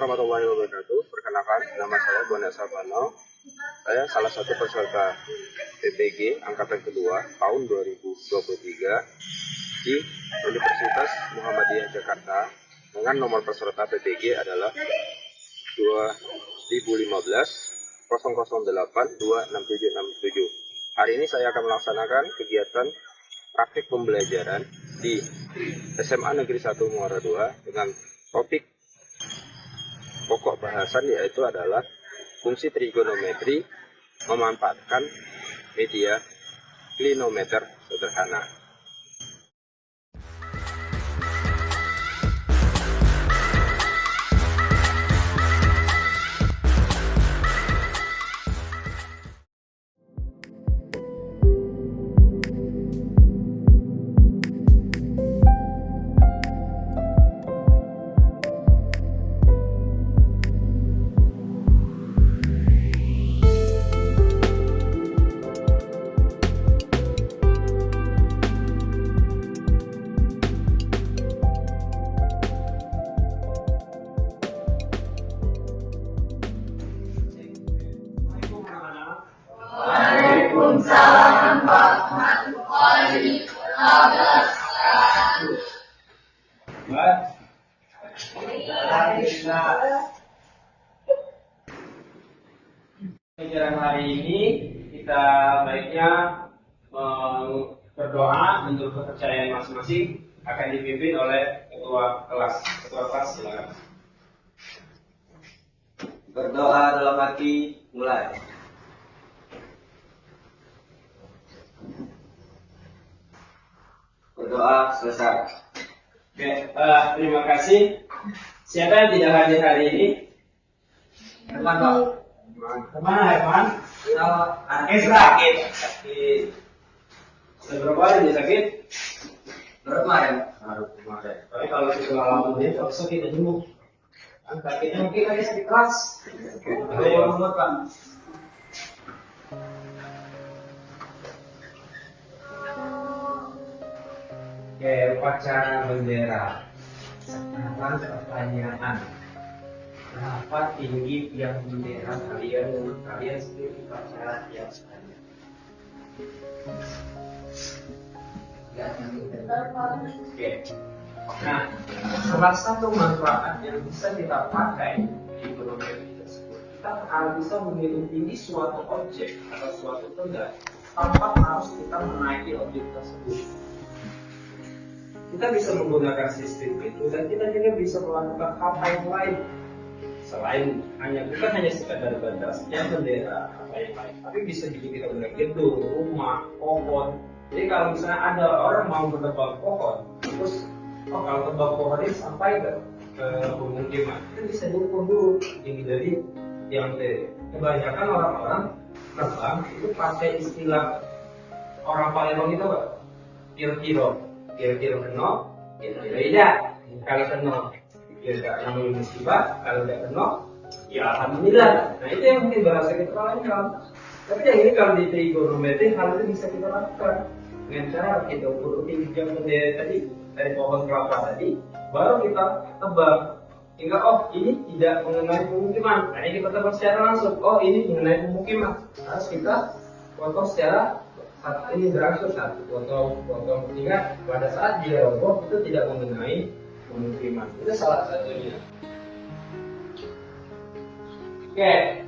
warahmatullahi wabarakatuh. Perkenalkan, nama saya Bwana Sabano. Saya salah satu peserta PPG angkatan kedua tahun 2023 di Universitas Muhammadiyah Jakarta dengan nomor peserta PPG adalah 2015 008 26767. Hari ini saya akan melaksanakan kegiatan praktik pembelajaran di SMA Negeri 1 Muara II dengan topik pokok bahasan yaitu adalah fungsi trigonometri memanfaatkan media klinometer sederhana. Waalaikumsalam warahmatullahi wabarakatuh. Pelajaran hari ini kita baiknya berdoa untuk kepercayaan masing-masing akan dipimpin oleh ketua kelas. Ketua kelas silakan. Berdoa dalam hati, mulai. Berdoa selesai. Oke, terima kasih. Siapa yang tidak hadir hari ini? Herman, Pak. Kemana Herman? Sakit. Sakit. Seberapa hari dia sakit? Baru kemarin. Baru kemarin. Tapi kalau sudah lama dia kalau sakit aja dulu. Kan sakitnya mungkin lagi sakit keras. Ada yang umur, Pak. Oke, upacara bendera. Sekarang pertanyaan. Berapa tinggi tiang bendera kalian menurut kalian sebelum upacara biasanya? Oke. Nah, salah satu manfaat yang bisa kita pakai di ekonomi tersebut, kita harus bisa mengirim tinggi suatu objek atau suatu benda tanpa harus kita menaiki objek tersebut. Kita bisa menggunakan sistem itu dan kita juga bisa melakukan hal yang lain selain bukan hanya sekadar bandasnya bendera apa yang lain, tapi bisa juga kita gunakan gedung, rumah, pohon. Jadi kalau misalnya ada orang mau menebang pohon, terus kalau tebang pohon ini sampai ke pemukiman, kita bisa diukur dulu tinggi dari yang kebanyakan orang-orang terbang itu pakai istilah orang Palembang itu apa? Kira-kira kenal, kira-kira tidak. Kalau kenal, ya namanya musibah. Kalau tidak kenal, ya alhamdulillah. Nah itu yang mungkin bahasa kita lainkan. Tapi yang ini kalau di trigonometri hal itu bisa kita lakukan dengan cara kita ukur tinggi tiang bendera tadi dari pohon kelapa tadi, baru kita tebang hingga ini tidak mengenai pemukiman. Nah ini kita tebang secara langsung. Ini mengenai pemukiman. Harus kita potong secara ini berangsur satu potong sehingga pada saat dia roboh itu tidak mengenai pemukiman. Itu salah satunya. Oke,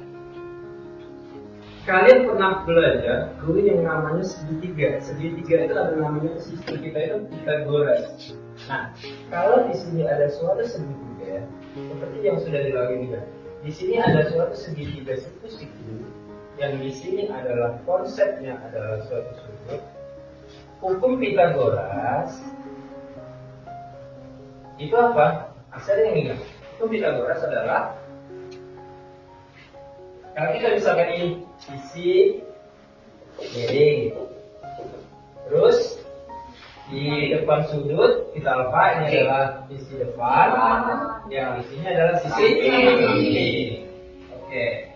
kalian pernah belajar dulu yang namanya segitiga. Segitiga itu ada namanya sistem kita itu Pythagoras. Nah, kalau di sini ada suatu segitiga seperti yang sudah dilalui di sini ada suatu segitiga siku. Yang di sini adalah konsepnya adalah suatu sudut. Hukum Pythagoras itu apa? Asalnya yang ingat. Hukum Pythagoras adalah kalau kita misalkan ini sisi miring, terus di depan sudut kita lepas ini adalah sisi depan, yang di sini adalah sisi miring. Oke.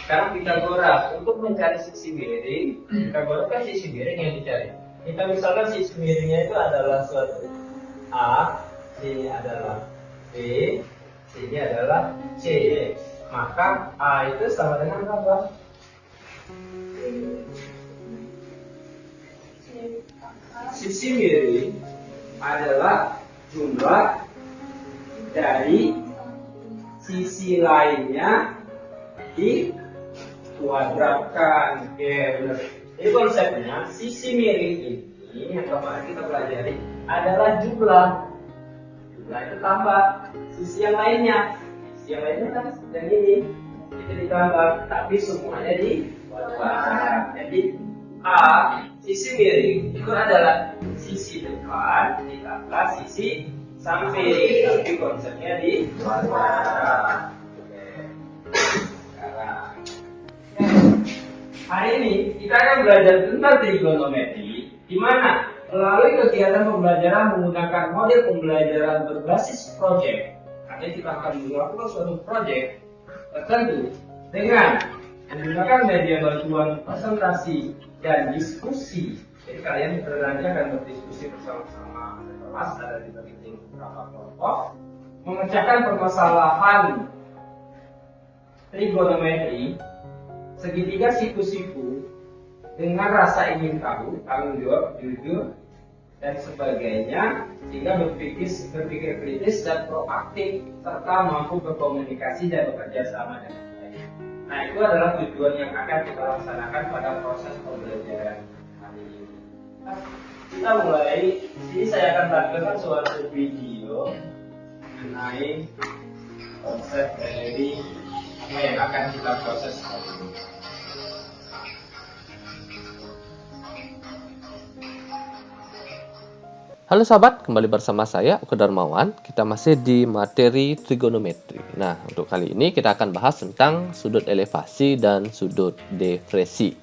Sekarang Pythagoras untuk mencari sisi miring, Pythagoras kan sisi miring yang dicari. Kita misalkan sisi miringnya itu adalah suatu A, sini adalah B, Sini adalah C. Maka A itu sama dengan apa? Sisi miring adalah jumlah dari sisi lainnya dikuadratkan. Oke, benar. Jadi konsepnya sisi miring ini yang kemarin kita pelajari adalah jumlah itu tambah sisi yang lainnya. Sisi yang lainnya kan yang ini itu ditambah, tapi semuanya dikuadratkan. Jadi A sisi miring itu adalah sisi depan ditambah sisi samping, tapi konsepnya dikuadratkan. Sekarang hari ini kita akan belajar tentang trigonometri, di mana melalui kegiatan pembelajaran menggunakan model pembelajaran berbasis proyek. Artinya kita akan melakukan suatu proyek tertentu dengan menggunakan media bantuan presentasi dan diskusi. Jadi kalian nanti akan berdiskusi bersama-sama kelas, ada dibagi beberapa kelompok, memecahkan permasalahan trigonometri, segitiga siku-siku dengan rasa ingin tahu, tanggung jawab, jujur, dan sebagainya, sehingga berpikir kritis dan proaktif serta mampu berkomunikasi dan bekerja sama dengan baik. Nah, itu adalah tujuan yang akan kita laksanakan pada proses pembelajaran hari ini. Kita mulai, sini saya akan tampilkan suatu video mengenai konsep dari apa yang akan kita proses hari ini. Halo sahabat, kembali bersama saya Oke Darmawan. Kita masih di materi trigonometri. Nah, untuk kali ini kita akan bahas tentang sudut elevasi dan sudut depresi.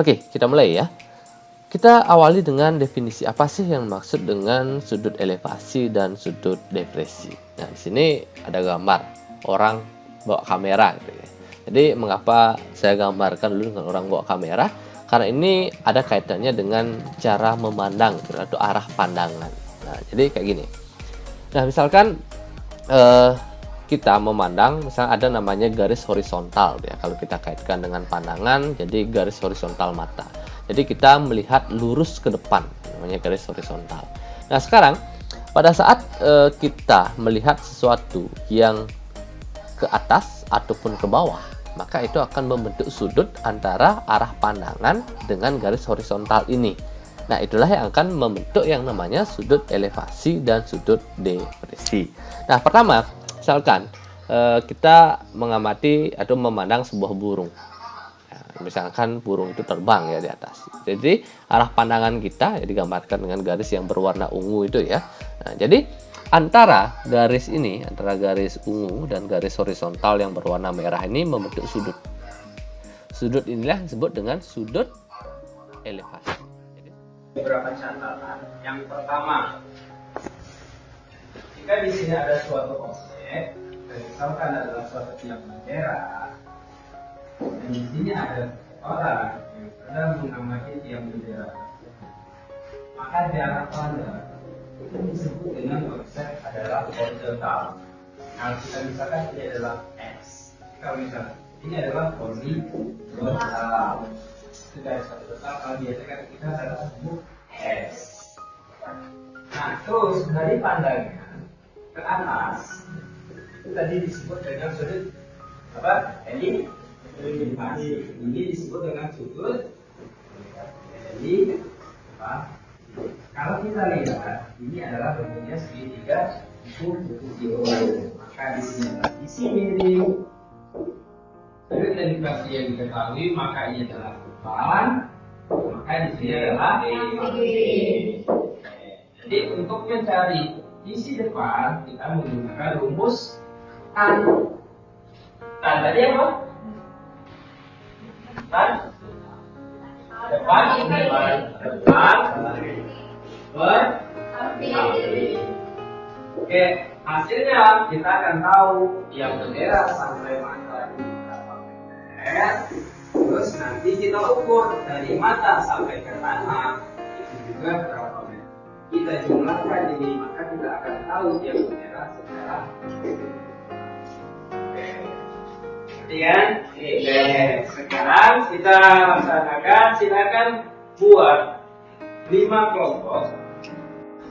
Oke, kita mulai ya. Kita awali dengan definisi apa sih yang maksud dengan sudut elevasi dan sudut depresi. Nah, di sini ada gambar orang bawa kamera gitu ya. Jadi, mengapa saya gambarkan dulu dengan orang bawa kamera? Karena ini ada kaitannya dengan cara memandang atau arah pandangan. Nah, jadi kayak gini. Nah, misalkan kita memandang, misalnya ada namanya garis horizontal ya. Kalau kita kaitkan dengan pandangan, jadi garis horizontal mata. Jadi kita melihat lurus ke depan, namanya garis horizontal. Nah, sekarang pada saat kita melihat sesuatu yang ke atas ataupun ke bawah, maka itu akan membentuk sudut antara arah pandangan dengan garis horizontal ini. Nah, itulah yang akan membentuk yang namanya sudut elevasi dan sudut depresi. Nah, pertama, misalkan kita mengamati atau memandang sebuah burung. Nah, misalkan burung itu terbang ya di atas. Jadi, arah pandangan kita ya digambarkan dengan garis yang berwarna ungu itu ya. Nah, jadi antara garis ini, antara garis ungu dan garis horizontal yang berwarna merah ini membentuk sudut. Sudut inilah disebut dengan sudut elevasi. Beberapa catatan. Yang pertama, jika di sini ada suatu objek, misalkan adalah suatu tiang bendera, dan di sini ada orang yang sedang mengamati tiang bendera, maka jarak pandang itu disebut dengan konsep adalah horizontal. Nah, kita misalkan ini adalah X. Kalau misalkan ini adalah horizontal. Itu garis horizontal. Kalau biasanya kita adalah sebut X. Nah, terus dari pandangan ke atas itu tadi disebut dengan sudut apa? Ini disebut dengan sudut apa? Kalau kita lihat, ini adalah bentuknya segitiga buku. Maka di sini adalah sisi miring. Sudut elevasi yang diketahui, maka ini adalah depan. Maka di sini adalah samping. Jadi untuk mencari sisi depan, kita menggunakan rumus tan. Tan tadi apa? Tan. Depan. Oke, hasilnya kita akan tahu yang bendera sampai mata berapa meter. Terus nanti kita ukur dari mata sampai ke tanah itu juga berapa meter. Kita jumlahkan ini, maka kita akan tahu yang bendera secara kan? Oke, sekarang kita laksanakan. Silakan buat 5 kelompok.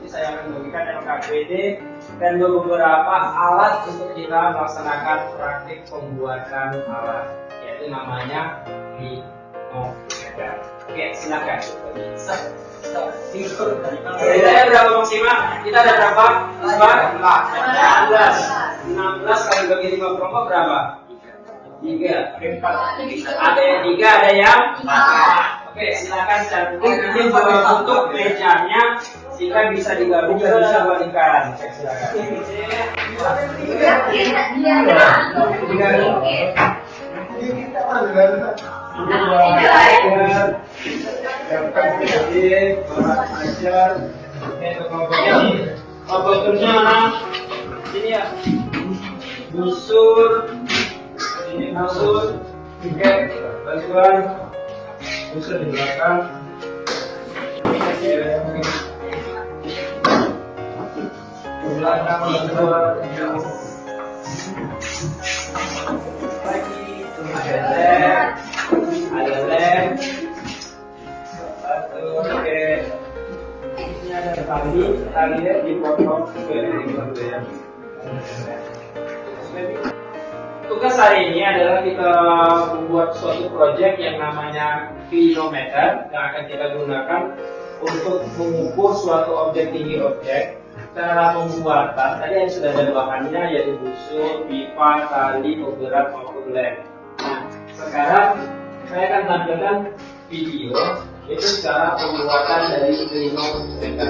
Ini saya akan bagikan LKPD dan beberapa alat untuk kita melaksanakan praktik pembuatan alat, yaitu namanya manometer. Oke, silakan. Bedanya berapa maksimal? Kita ada berapa? 16 kali bagi 5 kelompok berapa? 3. Ada yang 3, ada yang 4. Oke, silakan cantum. Ini bentuk mejanya sehingga bisa digabung dan bisa balikan. Silakan. Kelompoknya mana? Sini ya. Busur. Ini busur. Oke, bantuan. Busur di belakang. Di belakang bantuan. Lagi. Ada lem. Oke. Ini ada talinya dipotong gitu ya. Tugas hari ini adalah kita membuat suatu proyek yang namanya clinometer yang akan kita gunakan untuk mengukur suatu objek tinggi objek. Cara pembuatan tadi yang sudah ada bahannya yaitu busur, pipa, tali, penggerak maupun lem. Nah, sekarang saya akan tampilkan video itu cara pembuatan dari clinometer.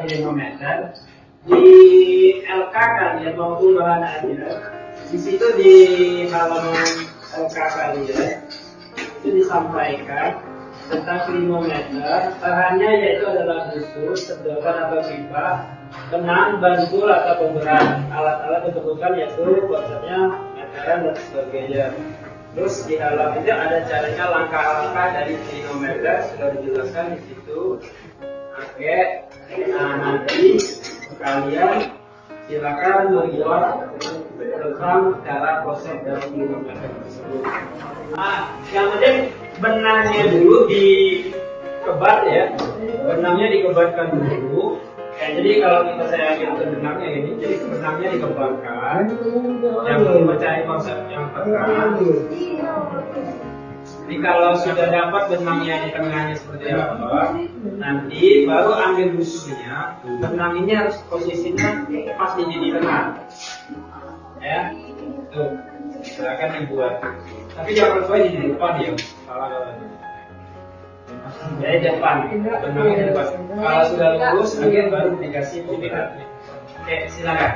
Clinometer di LK kalian maupun bahan aja. Di situ di halaman LK kalian itu disampaikan tentang clinometer. Bahannya yaitu adalah busur, sedotan atau pipa, benang, bantul atau pemberat. Alat-alat diperlukan yaitu bahasanya meteran dan sebagainya. Terus di halaman itu ada caranya langkah-langkah dari clinometer sudah dijelaskan di situ. Oke, nah nanti kalian silakan menjawab tentang cara proses dari clinometer tersebut. Nah, yang penting benangnya dulu dikebat ya, benangnya dikebatkan dulu. Jadi kalau saya ambil benangnya ini, jadi benangnya dikembangkan. Yang belum mencari konsep yang tekan. Jadi kalau sudah dapat benangnya di tengahnya seperti apa, nanti baru ambil busurnya. Benang ini harus posisinya pas di tengah, ya. Tuh, silakan dibuat. Tapi jangan lupa di depan ya. Jadi depan, benangnya di depan. Kalau sudah lurus, bagian baru dikasih pemberatnya. Oke, silakan.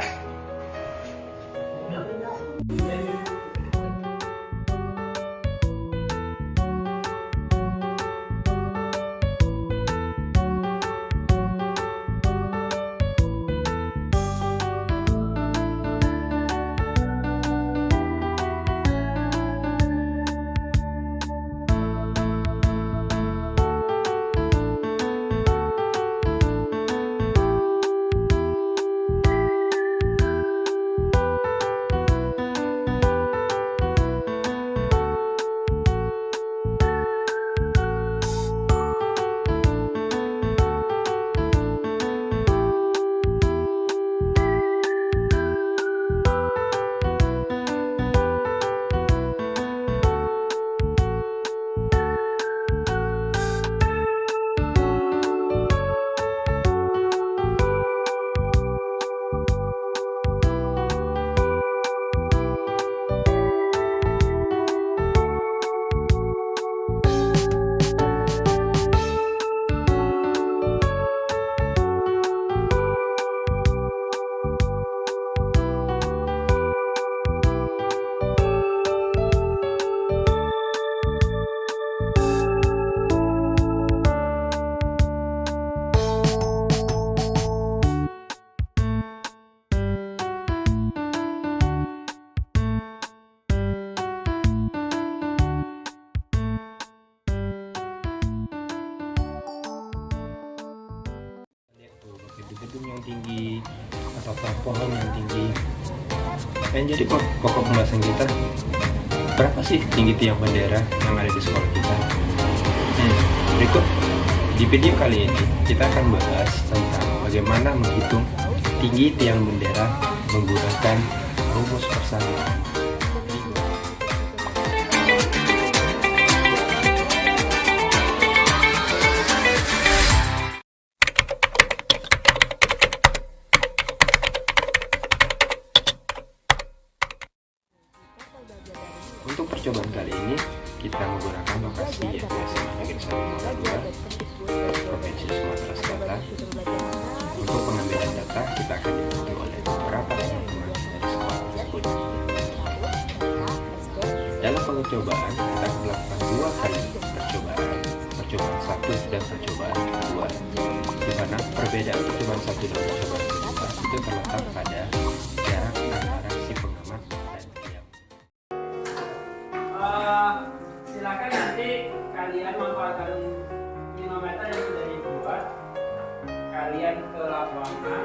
gedung yang tinggi atau pohon yang tinggi. Dan jadi pokok pembahasan kita, berapa sih tinggi tiang bendera yang ada di sekolah kita? Berikut di video kali ini kita akan bahas tentang bagaimana menghitung tinggi tiang bendera menggunakan rumus persamaan. Untuk percobaan kali ini kita menggunakan lokasi yaitu SMA Negeri 1 Muara 2, Provinsi Sumatera Selatan. Untuk pengambilan data kita akan dibantu oleh beberapa teman-teman dari sekolah tersebut. Dalam percobaan kita akan melakukan 2 kali percobaan 1 dan percobaan kedua, di mana perbedaan percobaan 1 dan percobaan kedua itu terletak pada jarak antara si pengamat dan tiang. Silakan nanti kalian manfaatkan manometer yang sudah dibuat, kalian ke lapangan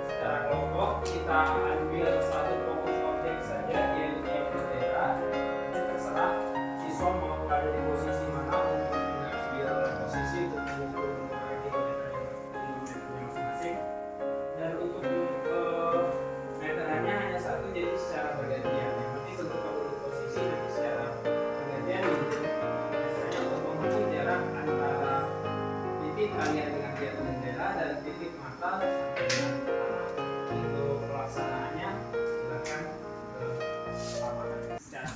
secara kelompok. Kita ambil satu pokok objek saja, yaitu tiang bendera. Terserah siswa mau berada di posisi mana untuk mengambil posisi untuk mengukur masing-masing. Dan untuk meterannya hanya satu, jadi secara bergantian. Yang penting untuk mengukur posisi nanti secara bergantian. Misalnya untuk mengukur jarak antara titik kalian dengan tiang bendera dan titik mata sampai dengan untuk pelaksanaannya silakan ke lapangan secara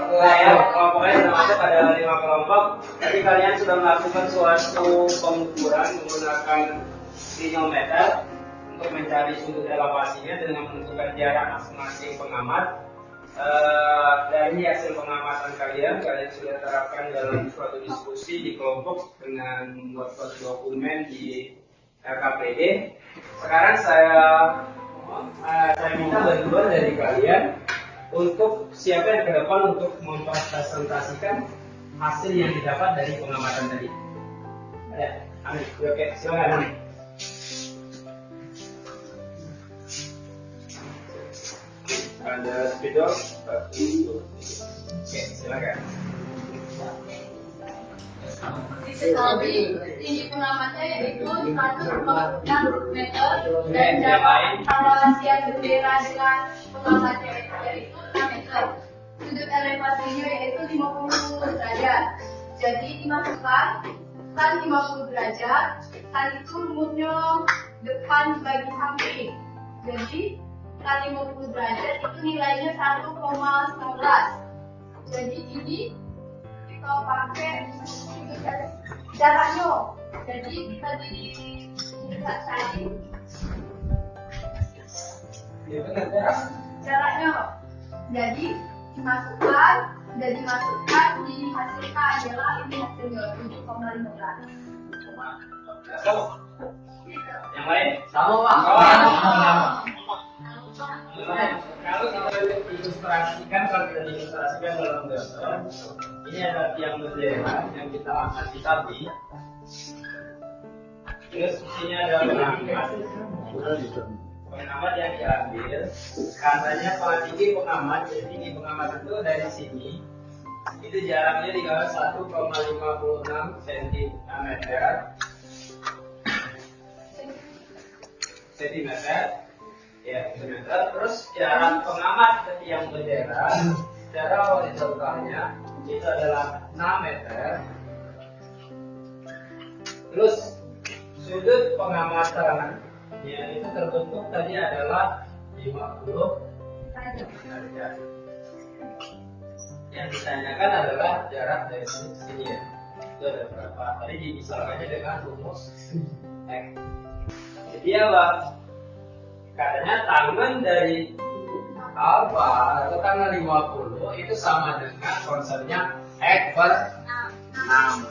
kelompoknya sudah masuk ada 5 kelompok. Jadi kalian sudah melakukan suatu pengukuran menggunakan klinometer untuk mencari sudut elevasinya dengan menentukan jarak masing-masing pengamat. Dari hasil pengamatan kalian sudah terapkan dalam suatu diskusi di kelompok dengan membuat suatu dokumen di LKPD. Sekarang saya minta bantuan dari kalian untuk siapa yang ke depan untuk mempresentasikan hasil yang didapat dari pengamatan tadi. Ya, Amin. Oke, silakan Amin. Ada spidol, oke, silakan. Diketahui tinggi pengamatnya yaitu 1,6 meter dan jarak elevasi bendera dengan pengamatnya yaitu 6 meter. Sudut elevasinya yaitu 50 derajat. Jadi dimasukkan kan 50 derajat, kan itu rumusnya depan bagi samping. Jadi kali 50 derajat itu nilainya 1,19. Jadi ini kita pakai jaraknya. Jadi kita di dekat tadi jaraknya. Jadi dimasukkan dihasilkan adalah ini hasilnya 7,15. Yang lain? Sama Pak. Kalau kita ilustrasikan dalam gambar, ini ada tiang bendera yang kita angkat di sapi. Terus isinya ada pengamat yang diambil. Katanya paling tinggi pengamat, jadi tinggi pengamat itu dari sini. Itu jaraknya di garis 1,56 cm. Ya, cm. Terus jarak pengamat ke tiang bendera secara horizontalnya itu adalah 6 meter. Terus sudut pengamatan itu terbentuk tadi adalah 50 derajat. Yang ditanyakan adalah jarak dari sini ke sini ya. Itu ada berapa? Tadi dimisalkannya dengan rumus X. Jadi apa? Katanya tangan dari alfa atau tangan 50 itu sama dengan konsepnya X per 6.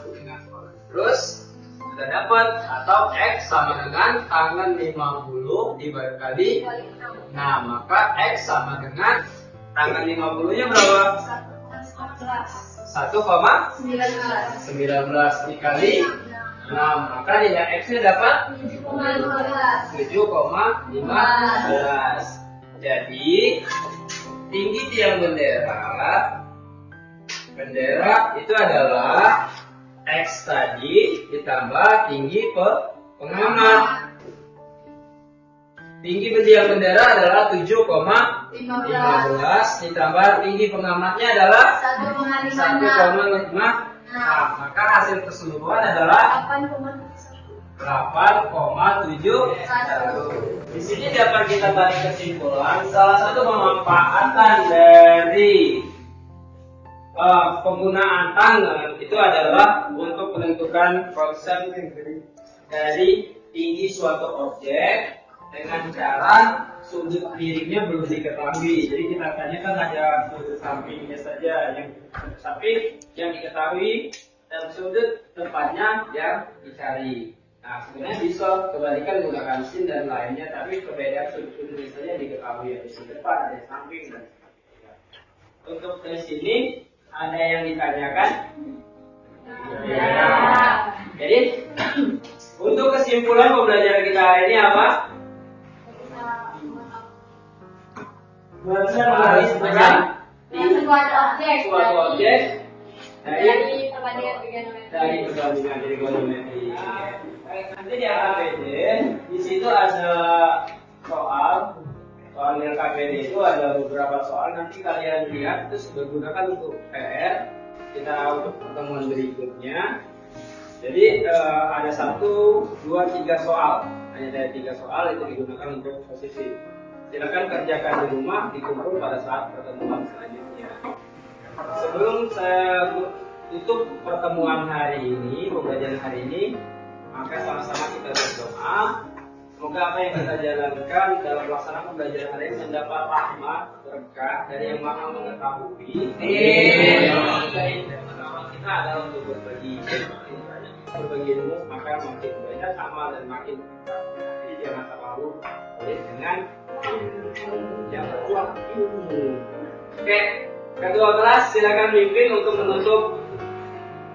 Terus sudah dapat atau X sama dengan tangan 50 dibagi 6. Maka X sama dengan tangan 50 nya berapa? 1,19 dikali 6. Maka nilai X nya dapat 7,15. Jadi tinggi tiang bendera itu adalah X tadi ditambah tinggi pengamat. Tinggi tiang bendera adalah 7,15 ditambah tinggi pengamatnya adalah 1,5. Maka hasil keseluruhan adalah 8,7. Di sini dapat kita tarik kesimpulan salah satu pemanfaatan dari penggunaan tangan itu adalah untuk menentukan konsep dari tinggi suatu objek dengan cara sudut miringnya belum diketahui. Jadi kita tanyakan ada sudut sampingnya saja yang samping yang diketahui dan sudut depannya yang dicari. Nah, sebenarnya bisa kebalikan menggunakan sin dan lainnya, tapi perbedaan sudut-sudutnya saja diketahui, ada sudut depan, ada samping dan sebagainya. Untuk di sini ada yang ditanyakan? Ya. Jadi untuk kesimpulan pembelajaran kita hari ini apa? Menentukan suatu objek dari perbandingan trigonometri. Nanti di LKPD di situ ada soal LKPD itu ada beberapa soal. Nanti kalian lihat itu sudah digunakan untuk PR kita untuk pertemuan berikutnya. Jadi ada 1, 2, 3 soal. Hanya ada 3 soal itu digunakan untuk posisi. Silakan kerjakan di rumah, dikumpul pada saat pertemuan selanjutnya. Sebelum saya tutup pertemuan hari ini, pembelajaran hari ini, maka sama-sama kita berdoa. Semoga apa yang kita jalankan dalam pelaksanaan pembelajaran hari ini mendapat rahmat, berkah dari Yang Maha Mengetahui. Dan pengalaman kita adalah untuk berbagi ilmu, maka makin banyak amal dan makin jadi jangan terlalu dengan yang berbuat ilmu. Oke, ketua kelas silakan mimpin untuk menutup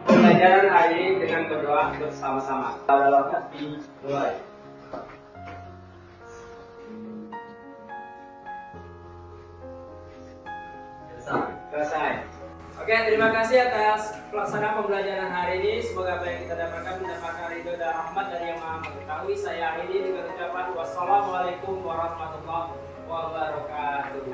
pembelajaran hari ini dengan berdoa bersama-sama. Tawakal dimulai. Selesai. Oke, terima kasih atas pelaksanaan pembelajaran hari ini. Semoga apa yang kita dapatkan mendapatkan ridho dan rahmat dari Yang Maha Mengetahui. Saya akhiri dengan ucapan wassalamualaikum warahmatullahi wabarakatuh.